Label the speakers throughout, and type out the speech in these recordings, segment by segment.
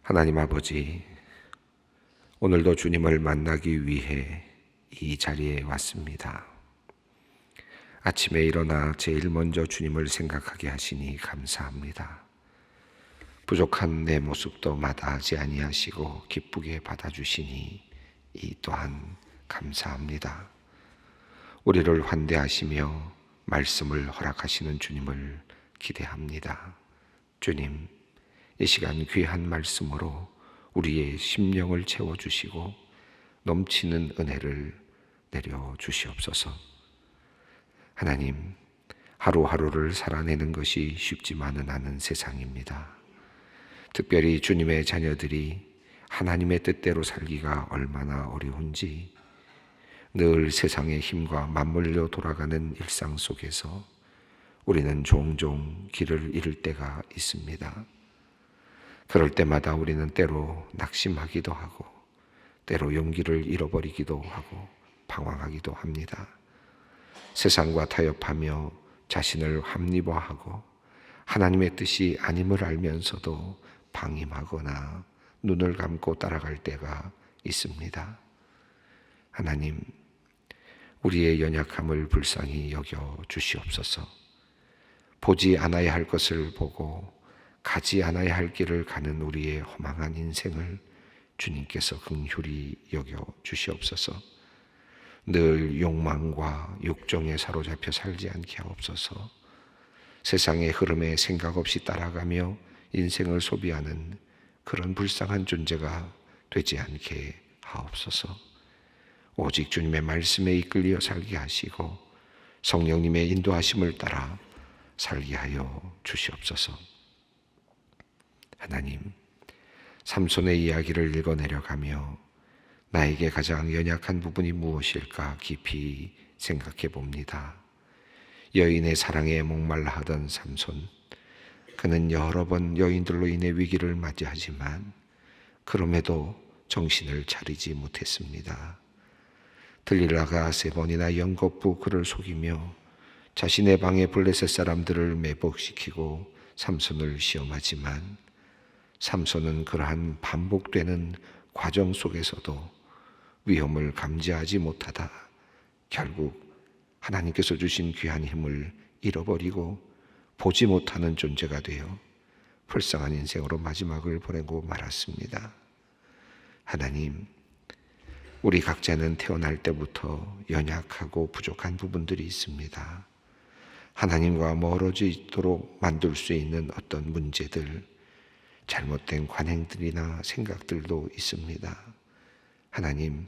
Speaker 1: 하나님 아버지, 오늘도 주님을 만나기 위해 이 자리에 왔습니다. 아침에 일어나 제일 먼저 주님을 생각하게 하시니 감사합니다. 부족한 내 모습도 마다하지 아니하시고 기쁘게 받아주시니 이 또한 감사합니다. 우리를 환대하시며 말씀을 허락하시는 주님을 기대합니다. 주님, 이 시간 귀한 말씀으로 우리의 심령을 채워주시고 넘치는 은혜를 내려주시옵소서. 하나님, 하루하루를 살아내는 것이 쉽지만은 않은 세상입니다. 특별히 주님의 자녀들이 하나님의 뜻대로 살기가 얼마나 어려운지 늘 세상의 힘과 맞물려 돌아가는 일상 속에서 우리는 종종 길을 잃을 때가 있습니다. 그럴 때마다 우리는 때로 낙심하기도 하고 때로 용기를 잃어버리기도 하고 방황하기도 합니다. 세상과 타협하며 자신을 합리화하고 하나님의 뜻이 아님을 알면서도 방임하거나 눈을 감고 따라갈 때가 있습니다. 하나님, 우리의 연약함을 불쌍히 여겨 주시옵소서. 보지 않아야 할 것을 보고 가지 않아야 할 길을 가는 우리의 허망한 인생을 주님께서 긍휼히 여겨 주시옵소서. 늘 욕망과 욕정에 사로잡혀 살지 않게 하옵소서. 세상의 흐름에 생각 없이 따라가며 인생을 소비하는 그런 불쌍한 존재가 되지 않게 하옵소서. 오직 주님의 말씀에 이끌려 살게 하시고 성령님의 인도하심을 따라 살게 하여 주시옵소서. 하나님, 삼손의 이야기를 읽어내려가며 나에게 가장 연약한 부분이 무엇일까 깊이 생각해 봅니다. 여인의 사랑에 목말라 하던 삼손, 그는 여러 번 여인들로 인해 위기를 맞이하지만 그럼에도 정신을 차리지 못했습니다. 들릴라가 3번이나 연거푸 그를 속이며 자신의 방에 블레셋 사람들을 매복시키고 삼손을 시험하지만 삼손은 그러한 반복되는 과정 속에서도 위험을 감지하지 못하다 결국 하나님께서 주신 귀한 힘을 잃어버리고 보지 못하는 존재가 되어 불쌍한 인생으로 마지막을 보내고 말았습니다. 하나님, 우리 각자는 태어날 때부터 연약하고 부족한 부분들이 있습니다. 하나님과 멀어져 있도록 만들 수 있는 어떤 문제들, 잘못된 관행들이나 생각들도 있습니다. 하나님,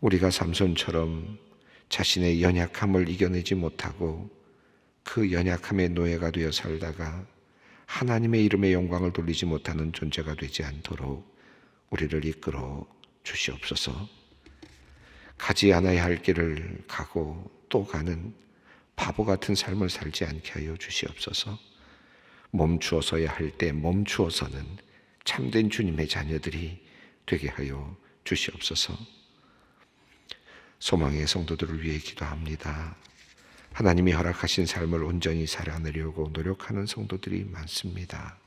Speaker 1: 우리가 삼손처럼 자신의 연약함을 이겨내지 못하고 그 연약함의 노예가 되어 살다가 하나님의 이름의 영광을 돌리지 못하는 존재가 되지 않도록 우리를 이끌어 주시옵소서. 가지 않아야 할 길을 가고 또 가는 바보 같은 삶을 살지 않게 하여 주시옵소서. 멈추어서야 할 때 멈추어서는 참된 주님의 자녀들이 되게 하여 주시옵소서. 소망의 성도들을 위해 기도합니다. 하나님이 허락하신 삶을 온전히 살아내려고 노력하는 성도들이 많습니다.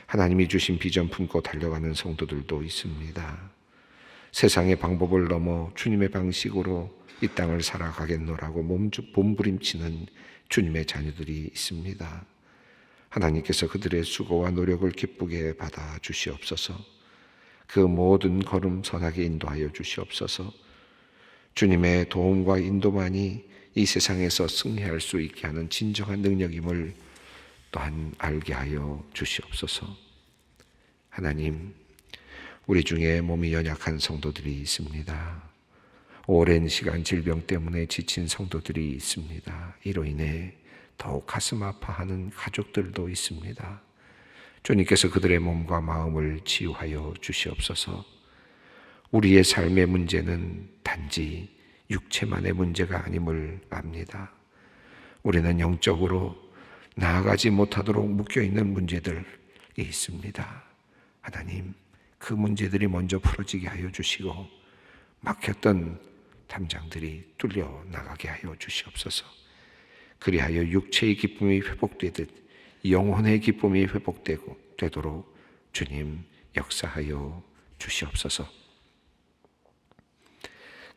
Speaker 1: 하나님이 주신 비전 품고 달려가는 성도들도 있습니다. 세상의 방법을 넘어 주님의 방식으로 이 땅을 살아가겠노라고 몸부림치는 주님의 자녀들이 있습니다. 하나님께서 그들의 수고와 노력을 기쁘게 받아 주시옵소서. 그 모든 걸음 선하게 인도하여 주시옵소서. 주님의 도움과 인도만이 이 세상에서 승리할 수 있게 하는 진정한 능력임을 또한 알게 하여 주시옵소서. 하나님, 우리 중에 몸이 연약한 성도들이 있습니다. 오랜 시간 질병 때문에 지친 성도들이 있습니다. 이로 인해 더욱 가슴 아파하는 가족들도 있습니다. 주님께서 그들의 몸과 마음을 치유하여 주시옵소서. 우리의 삶의 문제는 단지 육체만의 문제가 아님을 압니다. 우리는 영적으로 나아가지 못하도록 묶여있는 문제들이 있습니다. 하나님, 그 문제들이 먼저 풀어지게 하여 주시고 막혔던 담장들이 뚫려 나가게 하여 주시옵소서. 그리하여 육체의 기쁨이 회복되듯 영혼의 기쁨이 회복되도록 주님 역사하여 주시옵소서.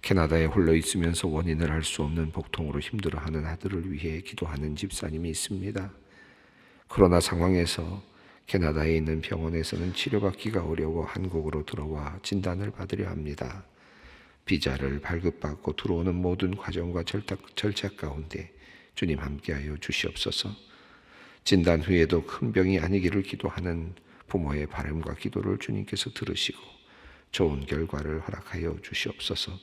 Speaker 1: 캐나다에 홀로 있으면서 원인을 알 수 없는 복통으로 힘들어하는 아들을 위해 기도하는 집사님이 있습니다. 코로나 상황에서 캐나다에 있는 병원에서는 치료받기가 어려워 한국으로 들어와 진단을 받으려 합니다. 비자를 발급받고 들어오는 모든 과정과 절차 가운데 주님 함께하여 주시옵소서. 진단 후에도 큰 병이 아니기를 기도하는 부모의 바람과 기도를 주님께서 들으시고 좋은 결과를 허락하여 주시옵소서.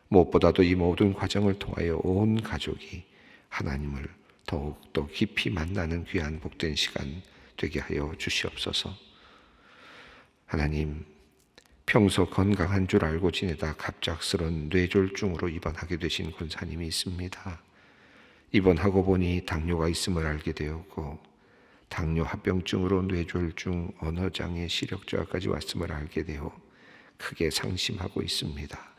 Speaker 1: 무엇보다도 이 모든 과정을 통하여 온 가족이 하나님을 더욱더 깊이 만나는 귀한 복된 시간 되게 하여 주시옵소서. 하나님, 평소 건강한 줄 알고 지내다 갑작스런 뇌졸중으로 입원하게 되신 권사님이 있습니다. 입원하고 보니 당뇨가 있음을 알게 되었고 당뇨 합병증으로 뇌졸중, 언어장애, 시력저하까지 왔음을 알게 되어 크게 상심하고 있습니다.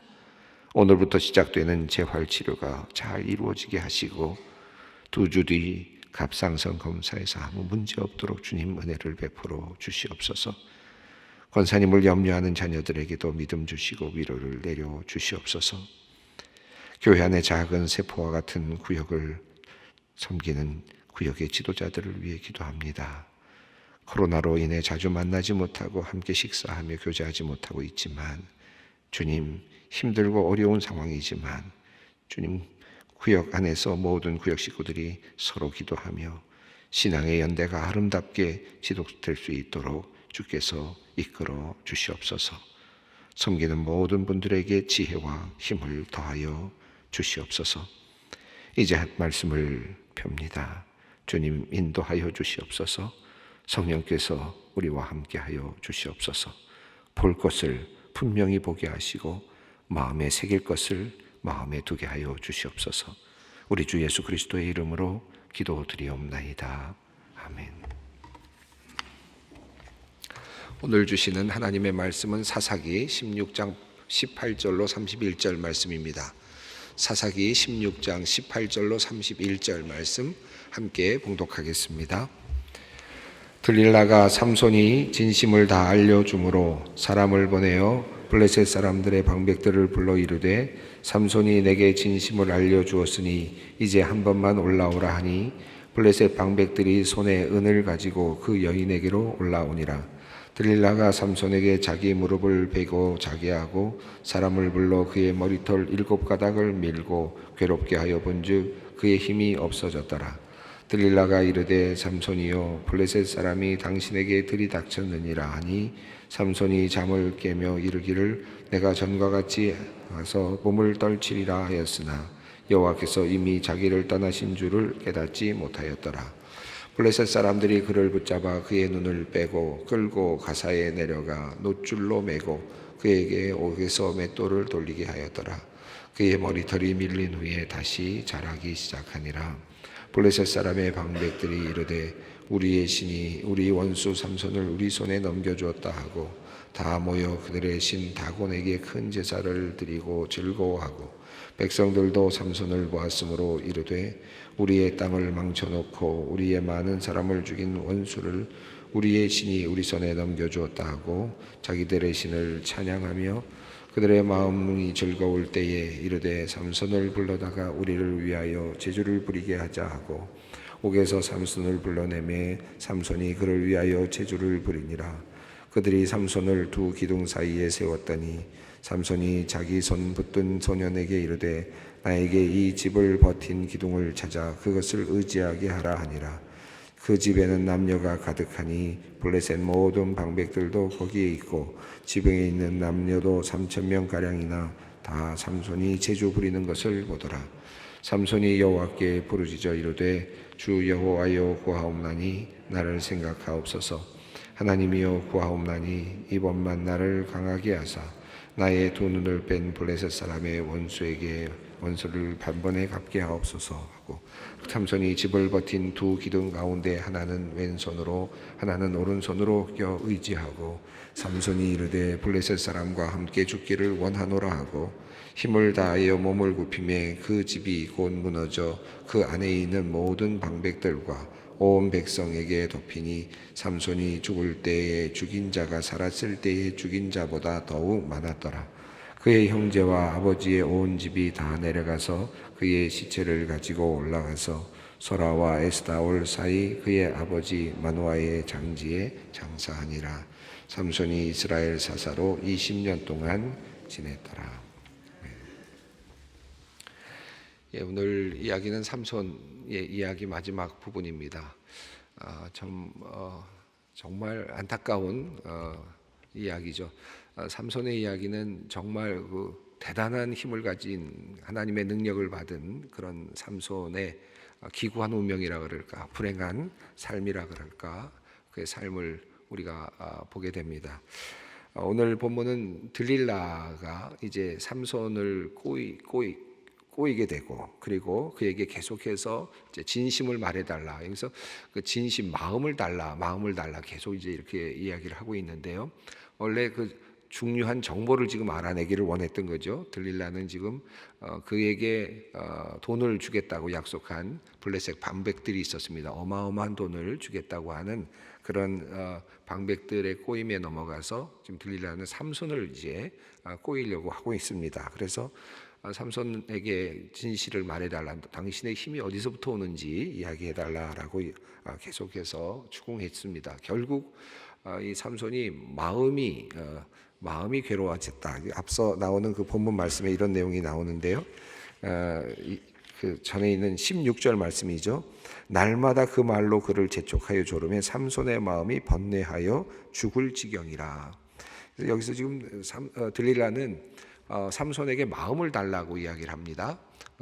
Speaker 1: 오늘부터 시작되는 재활치료가 잘 이루어지게 하시고 2주 뒤 갑상선 검사에서 아무 문제 없도록 주님 은혜를 베풀어 주시옵소서. 권사님을 염려하는 자녀들에게도 믿음 주시고 위로를 내려 주시옵소서. 교회 안의 작은 세포와 같은 구역을 섬기는 구역의 지도자들을 위해 기도합니다. 코로나로 인해 자주 만나지 못하고 함께 식사하며 교제하지 못하고 있지만 주님, 힘들고 어려운 상황이지만 주님, 구역 안에서 모든 구역 식구들이 서로 기도하며 신앙의 연대가 아름답게 지속될 수 있도록 주께서 이끌어 주시옵소서. 섬기는 모든 분들에게 지혜와 힘을 더하여 주시옵소서. 이제 말씀을 펴니다. 주님 인도하여 주시옵소서. 성령께서 우리와 함께하여 주시옵소서. 볼 것을 분명히 보게 하시고 마음에 새길 것을 마음에 두게 하여 주시옵소서. 우리 주 예수 그리스도의 이름으로 기도드리옵나이다. 아멘. 오늘 주시는 하나님의 말씀은 사사기 16장 18절로 31절 말씀입니다. 사사기 16장 18절로 31절 말씀 함께 봉독하겠습니다. 들릴라가 삼손이 진심을 다 알려주므로 사람을 보내어 블레셋 사람들의 방백들을 불러 이르되 삼손이 내게 진심을 알려주었으니 이제 한 번만 올라오라 하니 블레셋 방백들이 손에 은을 가지고 그 여인에게로 올라오니라. 들릴라가 삼손에게 자기 무릎을 베고 자게 하고 사람을 불러 그의 머리털 7가닥을 밀고 괴롭게 하여 본즉 그의 힘이 없어졌더라. 들릴라가 이르되 삼손이여 블레셋 사람이 당신에게 들이닥쳤느니라 하니 삼손이 잠을 깨며 이르기를 내가 전과 같이 가서 몸을 떨치리라 하였으나 여호와께서 이미 자기를 떠나신 줄을 깨닫지 못하였더라. 블레셋 사람들이 그를 붙잡아 그의 눈을 빼고 끌고 가사에 내려가 놋줄로 매고 그에게 옥에서 맷돌을 돌리게 하였더라. 그의 머리털이 밀린 후에 다시 자라기 시작하니라. 블레셋 사람의 방백들이 이르되 우리의 신이 우리 원수 삼손을 우리 손에 넘겨주었다 하고 다 모여 그들의 신 다곤에게 큰 제사를 드리고 즐거워하고 백성들도 삼손을 보았으므로 이르되 우리의 땅을 망쳐놓고 우리의 많은 사람을 죽인 원수를 우리의 신이 우리 손에 넘겨주었다 하고 자기들의 신을 찬양하며 그들의 마음이 즐거울 때에 이르되 삼손을 불러다가 우리를 위하여 제주를 부리게 하자 하고 옥에서 삼손을 불러내매 삼손이 그를 위하여 제주를 부리니라. 그들이 삼손을 두 기둥 사이에 세웠더니 삼손이 자기 손 붙든 소년에게 이르되 나에게 이 집을 버틴 기둥을 찾아 그것을 의지하게 하라 하니라. 그 집에는 남녀가 가득하니 블레셋 모든 방백들도 거기에 있고 지붕에 있는 남녀도 3,000명가량이나 다 삼손이 제주 부리는 것을 보더라. 삼손이 여호와께 부르짖어 이르되 주 여호와여 구하옵나니 나를 생각하옵소서. 하나님이여 구하옵나니 이번만 나를 강하게 하사 나의 두 눈을 뺀 블레셋 사람의 원수에게 원수를 단번에 갚게 하옵소서 하고 삼손이 집을 버틴 두 기둥 가운데 하나는 왼손으로 하나는 오른손으로 껴 의지하고 삼손이 이르되 블레셋 사람과 함께 죽기를 원하노라 하고 힘을 다하여 몸을 굽히매 그 집이 곧 무너져 그 안에 있는 모든 방백들과 온 백성에게 덮이니 삼손이 죽을 때에 죽인 자가 살았을 때에 죽인 자보다 더욱 많았더라. 그의 형제와 아버지의 온 집이 다 내려가서 그의 시체를 가지고 올라가서 소라와 에스다올 사이 그의 아버지 마노아의 장지에 장사하니라. 삼손이 이스라엘 사사로 20년 동안 지냈더라. 오늘 이야기는 삼손의 이야기 마지막 부분입니다. 정말 안타까운 이야기죠. 삼손의 이야기는 정말 대단한 힘을 가진 하나님의 능력을 받은 그런 삼손의 기구한 운명이라 그럴까, 불행한 삶이라 그럴까, 그의 삶을 우리가 보게 됩니다. 오늘 본문은 들릴라가 이제 삼손을 꼬이게 되고, 그리고 그에게 계속해서 이제 진심을 말해달라. 여기서 그 진심, 마음을 달라 계속 이제 이렇게 이야기를 하고 있는데요. 원래 그 중요한 정보를 지금 알아내기를 원했던 거죠. 들릴라는 지금 그에게 돈을 주겠다고 약속한 블레셋 방백들이 있었습니다. 어마어마한 돈을 주겠다고 하는 그런 방백들의 꼬임에 넘어가서 지금 들릴라는 삼손을 이제 꼬이려고 하고 있습니다. 그래서 삼손에게 진실을 말해달라, 당신의 힘이 어디서부터 오는지 이야기해달라라고 계속해서 추궁했습니다. 결국 이 삼손이 마음이 괴로워졌다. 앞서 나오는 그 본문 말씀에 이런 내용이 나오는데요. 그 전에 있는 16절 말씀이죠. 날마다 그 말로 그를 재촉하여 조르매 삼손의 마음이 번뇌하여 죽을 지경이라. 그래서 여기서 지금 들릴라는 삼손에게 마음을 달라고 이야기를 합니다.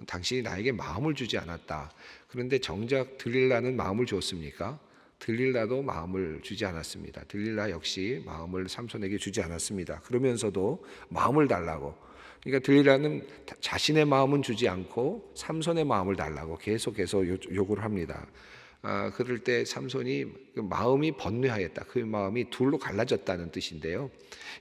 Speaker 1: 당신이 나에게 마음을 주지 않았다. 그런데 정작 들릴라는 마음을 줬습니까? 들릴라도 마음을 주지 않았습니다. 들릴라 역시 마음을 삼손에게 주지 않았습니다. 그러면서도 마음을 달라고. 그러니까 들릴라는 자신의 마음은 주지 않고 삼손의 마음을 달라고 계속해서 요구를 합니다. 그럴 때 삼손이 그 마음이 번뇌하였다. 그 마음이 둘로 갈라졌다는 뜻인데요.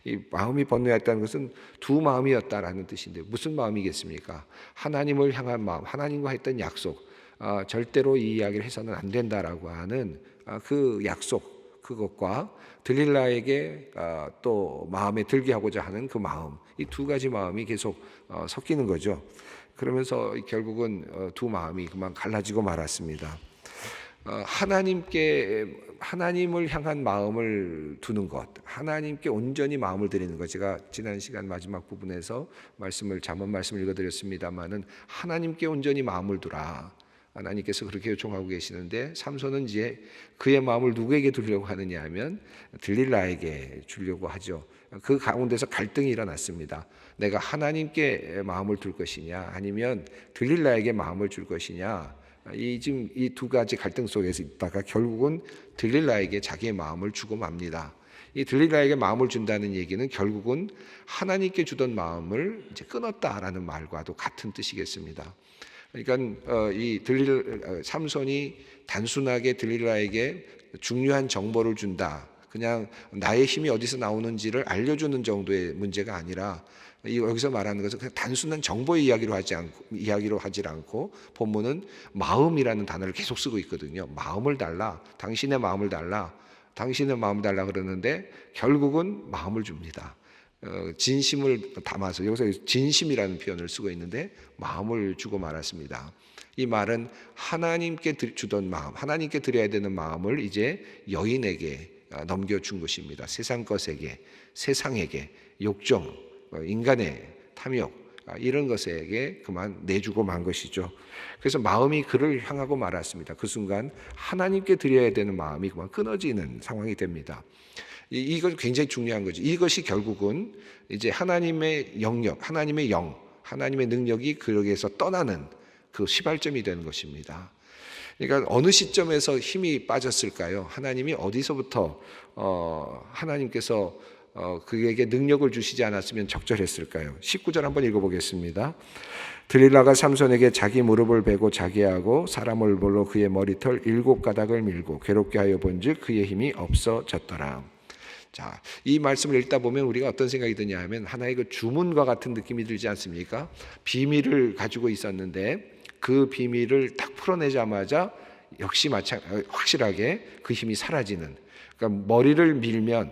Speaker 1: 이 마음이 번뇌했다는 것은 두 마음이었다라는 뜻인데 무슨 마음이겠습니까? 하나님을 향한 마음, 하나님과 했던 약속, 절대로 이 이야기를 해서는 안 된다라고 하는 그 약속, 그것과 들릴라에게 또 마음에 들게 하고자 하는 그 마음, 이 두 가지 마음이 계속 섞이는 거죠. 그러면서 결국은 두 마음이 그만 갈라지고 말았습니다. 하나님을 향한 마음을 두는 것, 하나님께 온전히 마음을 드리는 것. 제가 지난 시간 마지막 부분에서 잠언 말씀을 읽어드렸습니다만은 하나님께 온전히 마음을 두라. 하나님께서 그렇게 요청하고 계시는데 삼손은 이제 그의 마음을 누구에게 두려고 하느냐 하면 들릴라에게 주려고 하죠. 그 가운데서 갈등이 일어났습니다. 내가 하나님께 마음을 둘 것이냐 아니면 들릴라에게 마음을 줄 것이냐. 지금 이 두 가지 갈등 속에서 있다가 결국은 들릴라에게 자기의 마음을 주고 맙니다. 이 들릴라에게 마음을 준다는 얘기는 결국은 하나님께 주던 마음을 이제 끊었다라는 말과도 같은 뜻이겠습니다. 그러니까 삼손이 단순하게 들릴라에게 중요한 정보를 준다, 그냥 나의 힘이 어디서 나오는지를 알려주는 정도의 문제가 아니라 여기서 말하는 것은 그냥 단순한 정보의 이야기로 하지 않고 본문은 마음이라는 단어를 계속 쓰고 있거든요. 마음을 달라, 당신의 마음을 달라, 당신의 마음을 달라 그러는데 결국은 마음을 줍니다. 진심을 담아서 여기서 진심이라는 표현을 쓰고 있는데 마음을 주고 말았습니다. 이 말은 하나님께 주던 마음, 하나님께 드려야 되는 마음을 이제 여인에게 넘겨준 것입니다. 세상 것에게, 세상에게, 욕정, 인간의 탐욕, 이런 것에게 그만 내주고 만 것이죠. 그래서 마음이 그를 향하고 말았습니다. 그 순간 하나님께 드려야 되는 마음이 그만 끊어지는 상황이 됩니다. 이것 굉장히 중요한 거죠. 이것이 결국은 이제 하나님의 영역, 하나님의 영, 하나님의 능력이 그에게서 떠나는 그 시발점이 되는 것입니다. 그러니까 어느 시점에서 힘이 빠졌을까요? 하나님이 어디서부터 하나님께서 그에게 능력을 주시지 않았으면 적절했을까요? 19절 한번 읽어보겠습니다. 들릴라가 삼손에게 자기 무릎을 베고 자게 하고 사람을 불러 그의 머리털 7가닥을 밀고 괴롭게 하여 본즉 그의 힘이 없어졌더라. 자, 이 말씀을 읽다 보면 우리가 어떤 생각이 드냐 하면 하나의 그 주문과 같은 느낌이 들지 않습니까? 비밀을 가지고 있었는데 그 비밀을 딱 풀어내자마자 역시 확실하게 그 힘이 사라지는, 그러니까 머리를 밀면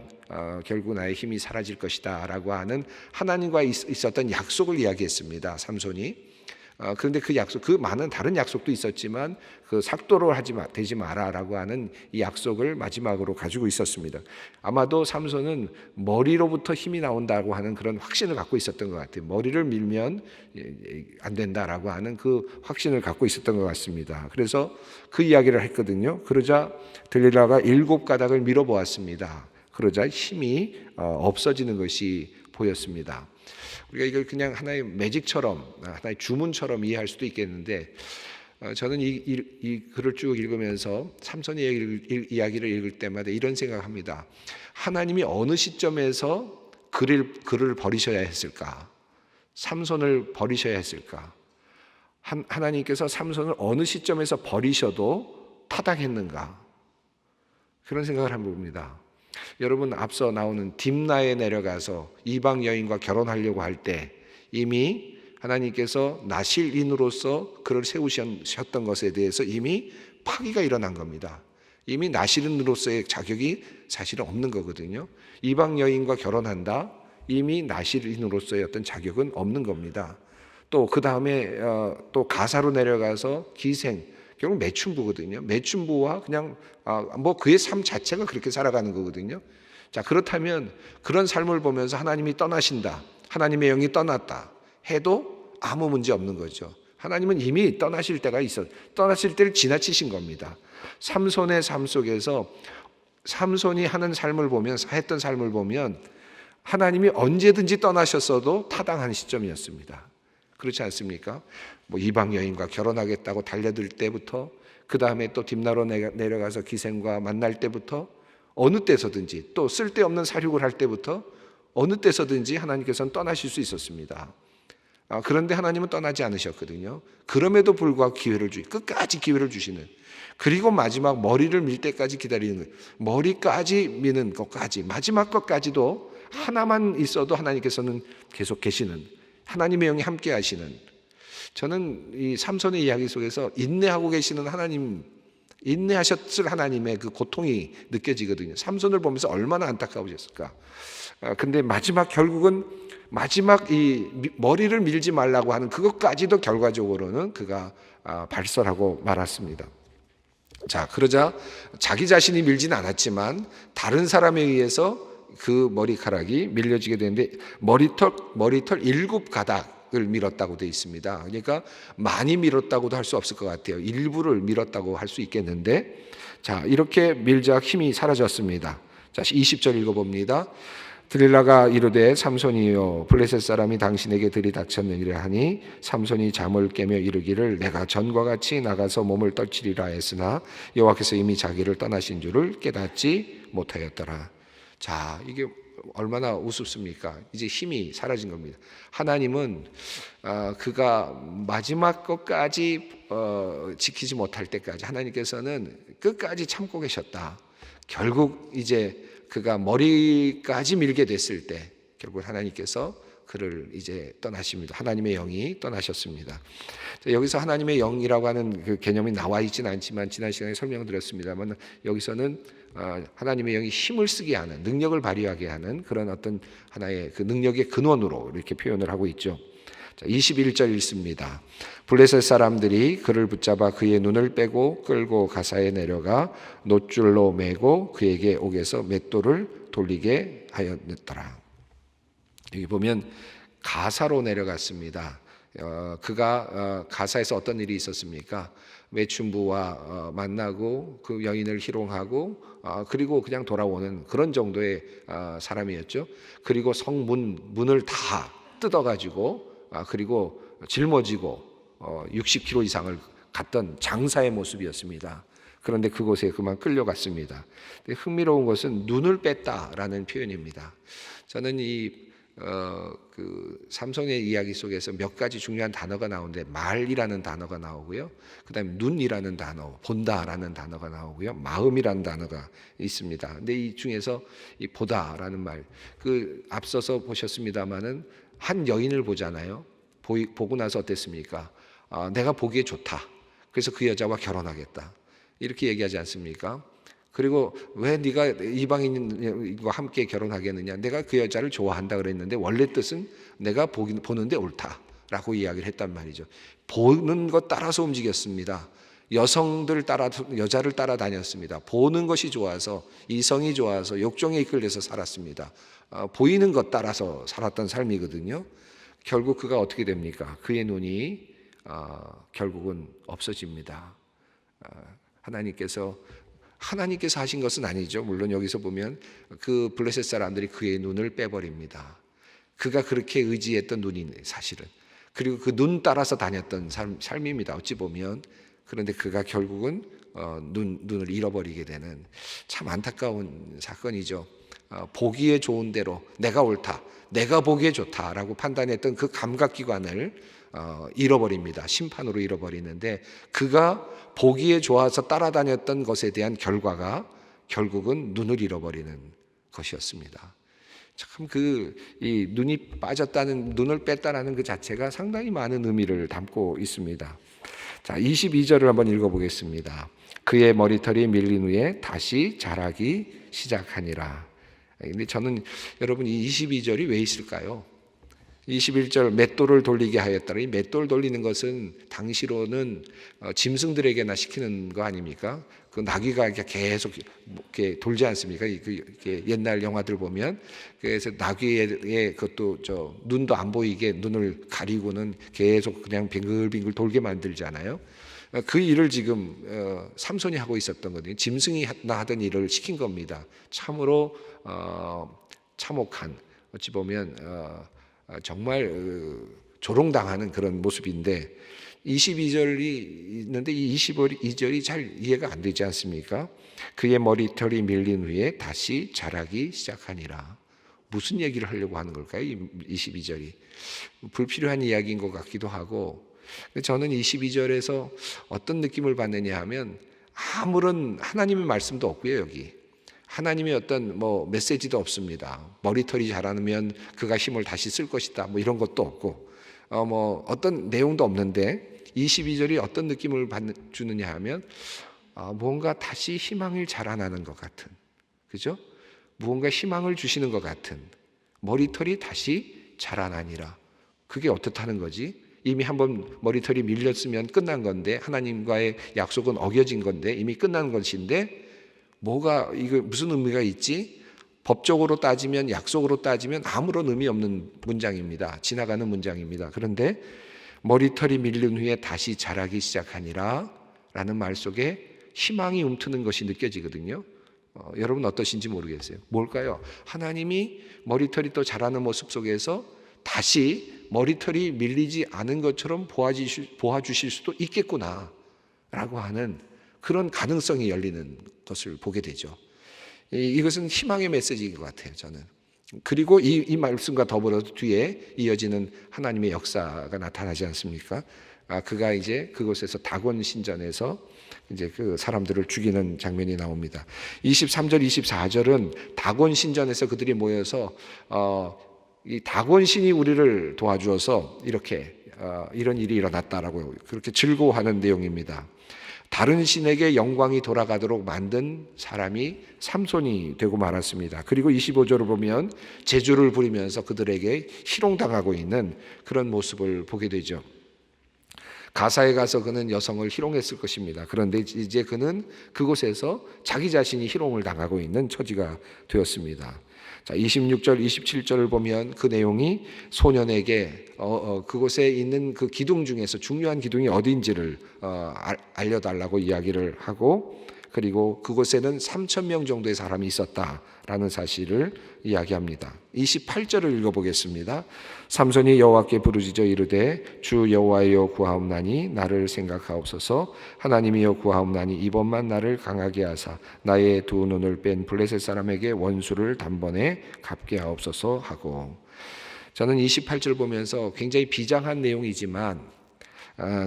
Speaker 1: 결국 나의 힘이 사라질 것이다 라고 하는 하나님과 있었던 약속을 이야기했습니다. 삼손이. 그런데 그 약속, 그 많은 다른 약속도 있었지만 그 삭도로 되지 마라라고 하는 이 약속을 마지막으로 가지고 있었습니다. 아마도 삼손은 머리로부터 힘이 나온다고 하는 그런 확신을 갖고 있었던 것 같아요. 머리를 밀면 안 된다라고 하는 그 확신을 갖고 있었던 것 같습니다. 그래서 그 이야기를 했거든요. 그러자 들릴라가 7가닥을 밀어보았습니다. 그러자 힘이 없어지는 것이 보였습니다. 우리가 이걸 그냥 하나의 매직처럼, 하나의 주문처럼 이해할 수도 있겠는데, 저는 이 글을 쭉 읽으면서 삼손의 이야기를 읽을 때마다 이런 생각합니다. 하나님이 어느 시점에서 그를 버리셔야 했을까? 삼손을 버리셔야 했을까? 하나님께서 삼손을 어느 시점에서 버리셔도 타당했는가? 그런 생각을 한번 봅니다. 여러분, 앞서 나오는 딥나에 내려가서 이방 여인과 결혼하려고 할 때 이미 하나님께서 나실인으로서 그를 세우셨던 것에 대해서 이미 파기가 일어난 겁니다. 이미 나실인으로서의 자격이 사실은 없는 거거든요. 이방 여인과 결혼한다, 이미 나실인으로서의 어떤 자격은 없는 겁니다. 또 그 다음에 또 가사로 내려가서 기생, 결국 매춘부거든요. 매춘부와 그냥 뭐 그의 삶 자체가 그렇게 살아가는 거거든요. 자, 그렇다면 그런 삶을 보면서 하나님이 떠나신다, 하나님의 영이 떠났다 해도 아무 문제 없는 거죠. 하나님은 이미 떠나실 때를 지나치신 겁니다. 삼손의 삶 속에서 삼손이 했던 삶을 보면 하나님이 언제든지 떠나셨어도 타당한 시점이었습니다. 그렇지 않습니까? 뭐 이방 여인과 결혼하겠다고 달려들 때부터, 그 다음에 또 딥나로 내려가서 기생과 만날 때부터, 어느 때서든지, 또 쓸데없는 사륙을 할 때부터 어느 때서든지 하나님께서는 떠나실 수 있었습니다. 그런데 하나님은 떠나지 않으셨거든요. 그럼에도 불구하고 끝까지 기회를 주시는, 그리고 마지막 머리를 밀 때까지 기다리는 거예요. 머리까지 미는 것까지, 마지막 것까지도 하나만 있어도 하나님께서는 계속 계시는, 하나님의 영이 함께 하시는, 저는 이 삼손의 이야기 속에서 인내하고 계시는 하나님, 인내하셨을 하나님의 그 고통이 느껴지거든요. 삼손을 보면서 얼마나 안타까우셨을까. 근데 결국은 이 머리를 밀지 말라고 하는 그것까지도 결과적으로는 그가 발설하고 말았습니다. 자, 그러자 자기 자신이 밀지는 않았지만 다른 사람에 의해서 그 머리카락이 밀려지게 되는데, 머리털 7가닥을 밀었다고 되어 있습니다. 그러니까 많이 밀었다고도 할 수 없을 것 같아요. 일부를 밀었다고 할 수 있겠는데, 자, 이렇게 밀자 힘이 사라졌습니다. 자, 20절 읽어봅니다. 들릴라가 이르되 삼손이여, 블레셋 사람이 당신에게 들이닥쳤느니라 하니 삼손이 잠을 깨며 이르기를 내가 전과 같이 나가서 몸을 떨치리라 했으나 여호와께서 이미 자기를 떠나신 줄을 깨닫지 못하였더라. 자, 이게 얼마나 우습습니까? 이제 힘이 사라진 겁니다. 하나님은 그가 마지막 것까지 지키지 못할 때까지 하나님께서는 끝까지 참고 계셨다. 결국 이제 그가 머리까지 밀게 됐을 때 결국 하나님께서 그를 이제 떠나십니다. 하나님의 영이 떠나셨습니다. 여기서 하나님의 영이라고 하는 그 개념이 나와 있지는 않지만 지난 시간에 설명드렸습니다만, 여기서는 하나님의 영이 힘을 쓰게 하는, 능력을 발휘하게 하는 그런 어떤 하나의 그 능력의 근원으로 이렇게 표현을 하고 있죠. 21절 읽습니다. 블레셋 사람들이 그를 붙잡아 그의 눈을 빼고 끌고 가사에 내려가 놋줄로 매고 그에게 옥에서 맷돌을 돌리게 하였더라. 여기 보면 가사로 내려갔습니다. 그가 가사에서 어떤 일이 있었습니까? 매춘부와 만나고 그 여인을 희롱하고 그리고 그냥 돌아오는 그런 정도의 사람이었죠. 그리고 문을 다 뜯어가지고 그리고 짊어지고 60km 이상을 갔던 장사의 모습이었습니다. 그런데 그곳에 그만 끌려갔습니다. 흥미로운 것은 눈을 뺐다라는 표현입니다. 저는 그 삼손의 이야기 속에서 몇 가지 중요한 단어가 나오는데, 말이라는 단어가 나오고요, 그 다음에 눈이라는 단어, 본다라는 단어가 나오고요, 마음이라는 단어가 있습니다. 근데 이 중에서 이 보다라는 말, 그 앞서서 보셨습니다마는 한 여인을 보잖아요. 보고 나서 어땠습니까? 내가 보기에 좋다. 그래서 그 여자와 결혼하겠다. 이렇게 얘기하지 않습니까? 그리고 왜 네가 이방인과 함께 결혼하겠느냐? 내가 그 여자를 좋아한다 그랬는데 원래 뜻은 내가 보는데 옳다라고 이야기를 했단 말이죠. 보는 것 따라서 움직였습니다. 여성들 따라 여자를 따라다녔습니다. 보는 것이 좋아서 이성이 좋아서 욕정에 이끌려서 살았습니다. 보이는 것 따라서 살았던 삶이거든요. 결국 그가 어떻게 됩니까? 그의 눈이 결국은 없어집니다. 하나님께서 하신 것은 아니죠. 물론 여기서 보면 그 블레셋 사람들이 그의 눈을 빼버립니다. 그가 그렇게 의지했던 눈이 사실은. 그리고 그 눈 따라서 다녔던 삶입니다. 어찌 보면. 그런데 그가 결국은 눈을 잃어버리게 되는 참 안타까운 사건이죠. 보기에 좋은 대로 내가 옳다, 내가 보기에 좋다라고 판단했던 그 감각기관을 잃어버립니다. 심판으로 잃어버리는데 그가 보기에 좋아서 따라다녔던 것에 대한 결과가 결국은 눈을 잃어버리는 것이었습니다. 참 이 눈이 빠졌다는, 눈을 뺐다라는 그 자체가 상당히 많은 의미를 담고 있습니다. 자, 22절을 한번 읽어보겠습니다. 그의 머리털이 밀린 후에 다시 자라기 시작하니라. 근데 저는 여러분 이 22절이 왜 있을까요? 21절 맷돌을 돌리게 하였더라. 이 맷돌 돌리는 것은 당시로는 짐승들에게나 시키는 거 아닙니까? 그 나귀가 이렇게 계속 이렇게 돌지 않습니까? 이렇게 옛날 영화들 보면 그래서 나귀의 그것도 눈도 안 보이게 눈을 가리고는 계속 그냥 빙글빙글 돌게 만들잖아요. 그 일을 지금 삼손이 하고 있었던 거거든요. 짐승이 하던 일을 시킨 겁니다. 참으로 참혹한, 어찌 보면 정말 조롱당하는 그런 모습인데 22절이 있는데 이 22절이 잘 이해가 안 되지 않습니까? 그의 머리털이 밀린 후에 다시 자라기 시작하니라. 무슨 얘기를 하려고 하는 걸까요? 이 22절이 불필요한 이야기인 것 같기도 하고, 저는 22절에서 어떤 느낌을 받느냐 하면 아무런 하나님의 말씀도 없고요. 여기 하나님의 어떤 메시지도 없습니다. 머리털이 자라면 그가 힘을 다시 쓸 것이다 이런 것도 없고 어떤 내용도 없는데 22절이 어떤 느낌을 주느냐 하면 뭔가 다시 희망이 자라나는 것 같은, 그죠? 무언가 희망을 주시는 것 같은, 머리털이 다시 자라나니라. 그게 어떻다는 거지? 이미 한번 머리털이 밀렸으면 끝난 건데, 하나님과의 약속은 어겨진 건데 이미 끝난 것인데 이거 무슨 의미가 있지? 법적으로 따지면, 약속으로 따지면 아무런 의미 없는 문장입니다. 지나가는 문장입니다. 그런데 머리털이 밀린 후에 다시 자라기 시작하니라 라는 말 속에 희망이 움트는 것이 느껴지거든요. 여러분 어떠신지 모르겠어요. 뭘까요? 하나님이 머리털이 또 자라는 모습 속에서 다시 머리털이 밀리지 않은 것처럼 보아주실 수도 있겠구나 라고 하는 그런 가능성이 열리는 것을 보게 되죠. 이것은 희망의 메시지인 것 같아요, 저는. 그리고 이 말씀과 더불어 뒤에 이어지는 하나님의 역사가 나타나지 않습니까? 그가 이제 그곳에서 다곤 신전에서 이제 그 사람들을 죽이는 장면이 나옵니다. 23절, 24절은 다곤 신전에서 그들이 모여서 이 다곤 신이 우리를 도와주어서 이렇게 이런 일이 일어났다라고 그렇게 즐거워하는 내용입니다. 다른 신에게 영광이 돌아가도록 만든 사람이 삼손이 되고 말았습니다. 그리고 25절을 보면 제주를 부리면서 그들에게 희롱당하고 있는 그런 모습을 보게 되죠. 가사에 가서 그는 여성을 희롱했을 것입니다. 그런데 이제 그는 그곳에서 자기 자신이 희롱을 당하고 있는 처지가 되었습니다. 자, 26절, 27절을 보면 그 내용이 소년에게 그곳에 있는 그 기둥 중에서 중요한 기둥이 어디인지를 알려달라고 이야기를 하고, 그리고 그곳에는 3,000명 정도의 사람이 있었다라는 사실을 이야기합니다. 28절을 읽어보겠습니다. 삼손이 여호와께 부르짖어 이르되 주 여호와여 구하옵나니 나를 생각하옵소서. 하나님이여 구하옵나니 이번만 나를 강하게 하사 나의 두 눈을 뺀 블레셋 사람에게 원수를 단번에 갚게 하옵소서 하고, 저는 28절 보면서 굉장히 비장한 내용이지만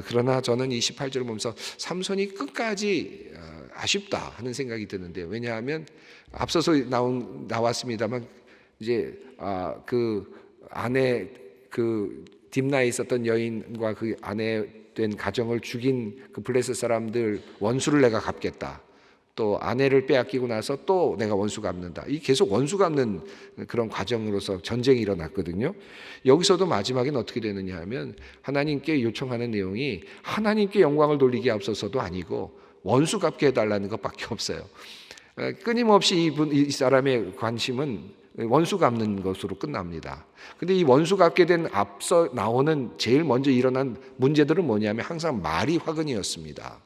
Speaker 1: 그러나 저는 28절을 보면서 삼손이 끝까지 아쉽다 하는 생각이 드는데, 왜냐하면 앞서서 나왔습니다만 이제 그 안에 그 딥나에 있었던 여인과 그 아내 된 가정을 죽인 그 블레셋 사람들 원수를 내가 갚겠다. 또 아내를 빼앗기고 나서 또 내가 원수 갚는다. 이 계속 원수 갚는 그런 과정으로서 전쟁이 일어났거든요. 여기서도 마지막엔 어떻게 되느냐 하면 하나님께 요청하는 내용이 하나님께 영광을 돌리기에 앞서서도 아니고 원수 갚게 해달라는 것밖에 없어요. 끊임없이 이 사람의 관심은 원수 갚는 것으로 끝납니다. 근데 이 원수 갚게 된 앞서 나오는 제일 먼저 일어난 문제들은 뭐냐면 항상 말이 화근이었습니다.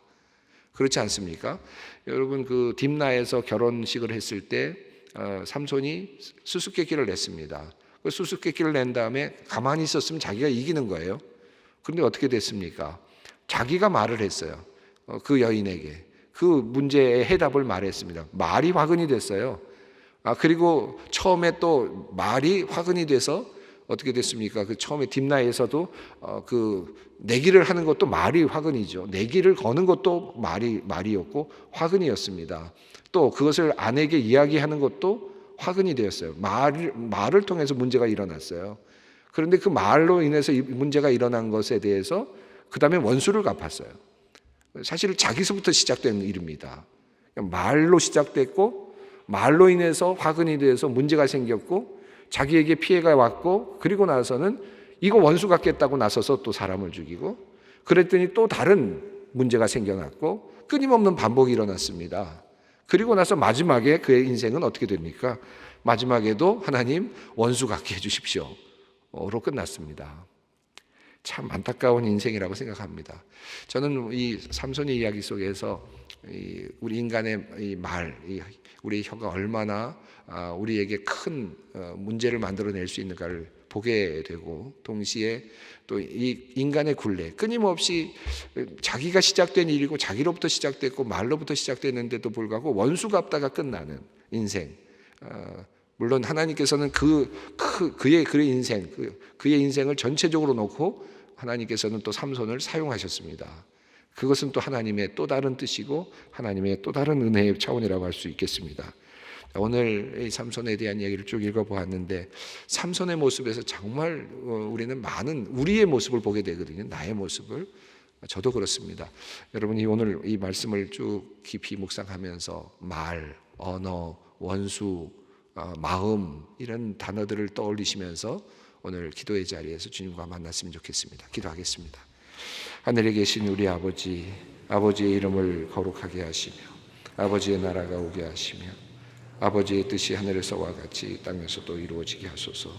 Speaker 1: 그렇지 않습니까? 여러분 그 딥나에서 결혼식을 했을 때 삼손이 수수께끼를 냈습니다. 그 수수께끼를 낸 다음에 가만히 있었으면 자기가 이기는 거예요. 그런데 어떻게 됐습니까? 자기가 말을 했어요. 그 여인에게 그 문제의 해답을 말했습니다. 말이 화근이 됐어요. 그리고 처음에 또 말이 화근이 돼서 어떻게 됐습니까? 그 처음에 딥나에서도 그 내기를 하는 것도 말이 화근이죠. 내기를 거는 것도 말이었고 화근이었습니다. 또 그것을 아내에게 이야기하는 것도 화근이 되었어요. 말을 통해서 문제가 일어났어요. 그런데 그 말로 인해서 이 문제가 일어난 것에 대해서 그 다음에 원수를 갚았어요. 사실 자기서부터 시작된 일입니다. 말로 시작됐고 말로 인해서 화근이 돼서 문제가 생겼고 자기에게 피해가 왔고 그리고 나서는 이거 원수 갚겠다고 나서서 또 사람을 죽이고 그랬더니 또 다른 문제가 생겨났고 끊임없는 반복이 일어났습니다. 그리고 나서 마지막에 그의 인생은 어떻게 됩니까? 마지막에도 하나님 원수 갚게 해주십시오 로 끝났습니다. 참 안타까운 인생이라고 생각합니다. 저는 이 삼손의 이야기 속에서 우리 인간의 이 말, 우리 혀가 얼마나 우리에게 큰 문제를 만들어낼 수 있는가를 보게 되고 동시에 또 이 인간의 굴레 끊임없이 자기가 시작된 일이고 자기로부터 시작됐고 말로부터 시작됐는데도 불구하고 원수 갚다가 끝나는 인생. 물론 하나님께서는 그의 인생, 그의 인생을 전체적으로 놓고 하나님께서는 또 삼손을 사용하셨습니다. 그것은 또 하나님의 또 다른 뜻이고 하나님의 또 다른 은혜의 차원이라고 할 수 있겠습니다. 오늘 이 삼손에 대한 이야기를 쭉 읽어보았는데 삼손의 모습에서 정말 우리는 많은 우리의 모습을 보게 되거든요. 나의 모습을. 저도 그렇습니다. 여러분이 오늘 이 말씀을 쭉 깊이 묵상하면서 말, 언어, 원수, 마음 이런 단어들을 떠올리시면서 오늘 기도의 자리에서 주님과 만났으면 좋겠습니다. 기도하겠습니다. 하늘에 계신 우리 아버지, 아버지의 이름을 거룩하게 하시며 아버지의 나라가 오게 하시며 아버지의 뜻이 하늘에서와 같이 땅에서도 이루어지게 하소서.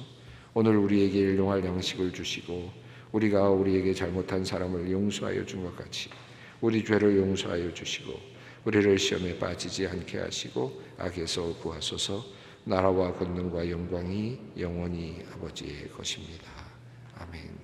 Speaker 1: 오늘 우리에게 일용할 양식을 주시고 우리가 우리에게 잘못한 사람을 용서하여 준 것 같이 우리 죄를 용서하여 주시고 우리를 시험에 빠지지 않게 하시고 악에서 구하소서. 나라와 권능과 영광이 영원히 아버지의 것입니다. 아멘.